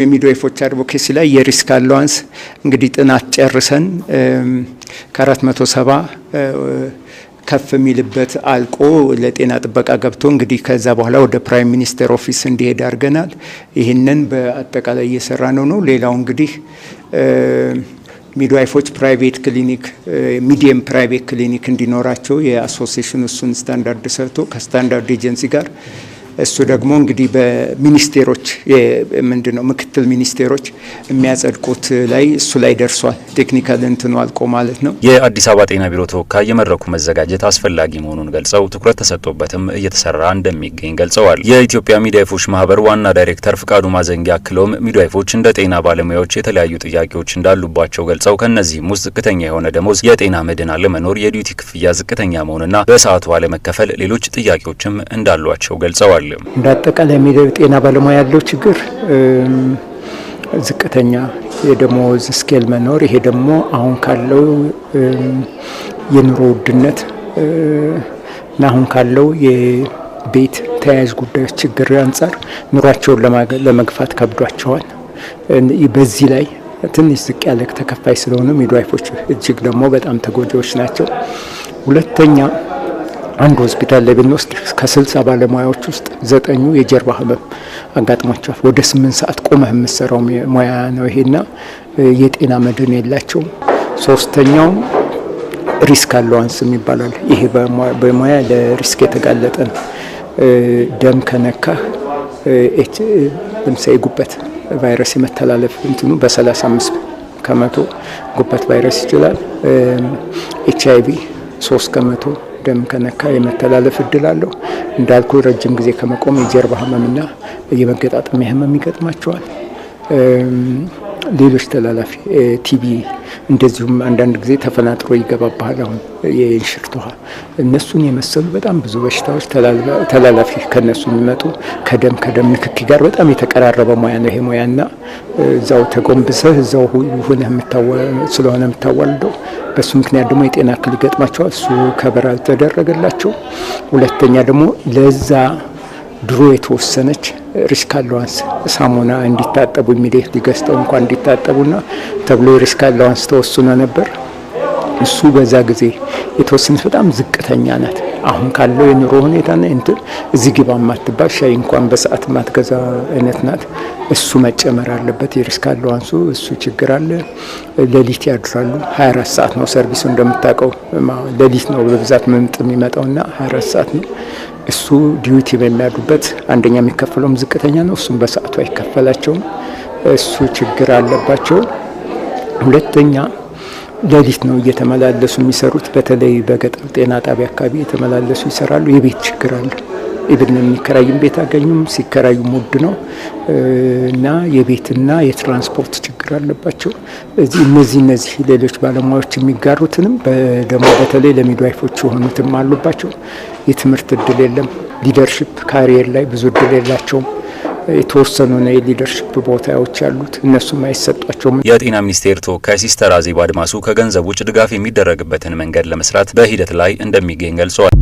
የሚድዋይፎች አድቮኬሲ ላይ የሪስክ አላዋንስ እንግዲህ ጥናት ጨርሰን ከ470 ከፍ የሚልበት አልቆ ለጤና ጥበቃ ገብቶ እንግዲህ ከዛ በኋላ ወደ ፕራይም ሚኒስተር ኦፊስ እንዲሄድ አድርገናል። ይህንን በአጠቃላይ እየሰራ ነው። ሌላው እንግዲህ ሚድዋይፎች ፕራይቬት ክሊኒክ ሚዲየም ፕራይቬት ክሊኒክ እንዲኖራቸው የአሶሲዬሽኑ እሱን ስታንዳርድ ሰርቶ ከስታንዳርድ ኤጀንሲ ጋር እሱ ደግሞ እንግዲህ በሚኒስቴሮች ምንድነው ምክትል ሚኒስቴሮች የሚያጸድቁት ላይ እሱ ላይ ደርሷል። ቴክኒካል እንትኑ አልቆ ማለት ነው። የአዲስ አበባ ጤና ቢሮ ተወካይ የመድረኩ መዘጋጀት አስፈላጊ መሆኑን ገልጸው ትኩረት ተሰጥቶበትም እየተሰራ እንደሚገኝ ገልጸዋል። የኢትዮጵያ ሚድዋይፎች ማህበር ዋና ዳይሬክተር ፍቃዱ ማዘንጊያ አክለውም ሚድዋይፎች እንደ ጤና ባለሙያዎች የተለያዩ ጥያቄዎች እንዳሉባቸው ገልጸው ከነዚህም ውስጥ ዝቅተኛ የሆነ ደሞዝ፣ የጤና መድን አለመኖር፣ የዲዩቲ ክፍያ ዝቅተኛ መሆንና በሰዓቱ አለመከፈል ሌሎች ጥያቄዎችም እንዳሏቸው ገልጸዋል። እንዳጠቃላይ ጤና ባለሙያ ያለው ችግር ዝቅተኛ የደሞዝ ስኬል መኖር፣ ይሄ ደግሞ አሁን ካለው የኑሮ ውድነት እና አሁን ካለው የቤት ተያያዥ ጉዳዮች ችግር አንጻር ኑሯቸውን ለመግፋት ከብዷቸዋል። በዚህ ላይ ትንሽ ዝቅ ያለ ተከፋይ ስለሆነ ሚድዋይፎች እጅግ ደግሞ በጣም ተጎጂዎች ናቸው። ሁለተኛ አንድ ሆስፒታል ላይ ብንወስድ ከ60 ባለሙያዎች ውስጥ 9ኙ የጀርባ ህመም አጋጥሟቸዋል። ወደ 8 ሰዓት ቆመህ የምትሰራው ሙያ ነው ይሄና የጤና መድን የላቸውም። ሶስተኛው ሪስክ አላዋንስ ይባላል። ይሄ በሙያ ለሪስክ የተጋለጠ ነው። ደም ከነካህ ለምሳሌ ጉበት ቫይረስ የመተላለፍ እንትኑ በ35 ከመቶ ጉበት ቫይረስ ይችላል። HIV 3 ከመቶ ደም ከነካ የመተላለፍ እድል አለው። እንዳልኩ ረጅም ጊዜ ከመቆም የጀርባ ህመምና የመገጣጠሚያ ህመም ይገጥማቸዋል። ሌሎች ተላላፊ ቲቢ እንደዚሁም አንዳንድ ጊዜ ተፈናጥሮ ይገባባል። አሁን የእንሽርት ውሃ እነሱን የመሰሉ በጣም ብዙ በሽታዎች ተላላፊ ከነሱ የሚመጡ ከደም ንክኪ ጋር በጣም የተቀራረበ ሙያ ነው ይሄ ሙያና እዛው ተጎንብሰህ እዛው ሆነህ ስለሆነ የምታዋልደው በሱ ምክንያት ደግሞ የጤና እክል ይገጥማቸዋል። እሱ ከበር አልተደረገላቸው። ሁለተኛ ደግሞ ለዛ ድሮ የተወሰነች ሪስክ አላዋንስ ሳሙና እንዲታጠቡ ኢሚዲየት ሊገዝተው እንኳን እንዲታጠቡና ተብሎ ሪስክ አላዋንስ ተወስኖ ነበር። እሱ በዛ ጊዜ የተወሰነች በጣም ዝቅተኛ ናት። አሁን ካለው የኑሮ ሁኔታና እንትን እዚህ ግባ ማትባል ሻይ እንኳን በሰዓት ማትገዛ አይነት ናት። እሱ መጨመር አለበት የሪስክ አላዋንሱ። እሱ ችግር አለ። ሌሊት ያድራሉ። 24 ሰዓት ነው ሰርቪሱ እንደምታውቀው ሌሊት ነው በብዛት መምጥ የሚመጣውና 24 ሰዓት ነው። እሱ ዲዩቲ በሚያዱበት አንደኛ የሚከፈለውም ዝቅተኛ ነው። እሱም በሰዓቱ አይከፈላቸውም። እሱ ችግር አለባቸው። ሁለተኛ ሌሊት ነው እየተመላለሱ የሚሰሩት። በተለይ በገጠር ጤና ጣቢያ አካባቢ የተመላለሱ ይሰራሉ። የቤት ችግር አለ። ኢቭን የሚከራይም ቤት አገኙም ሲከራዩም ውድ ነው እና የቤትና የትራንስፖርት ችግር አለባቸው። እነዚህ ሌሎች ባለሙያዎች የሚጋሩትንም ደግሞ በተለይ ለሚድዋይፎች የሆኑትም አሉባቸው። የትምህርት እድል የለም። ሊደርሺፕ ካሪየር ላይ ብዙ እድል የላቸውም። የተወሰኑ ነው የሊደርሺፕ ቦታዎች ያሉት፣ እነሱም አይሰጧቸውም። የጤና ሚኒስቴር ተወካይ ሲስተር አዜብ አድማሱ ከገንዘብ ውጭ ድጋፍ የሚደረግበትን መንገድ ለመስራት በሂደት ላይ እንደሚገኝ ገልጸዋል።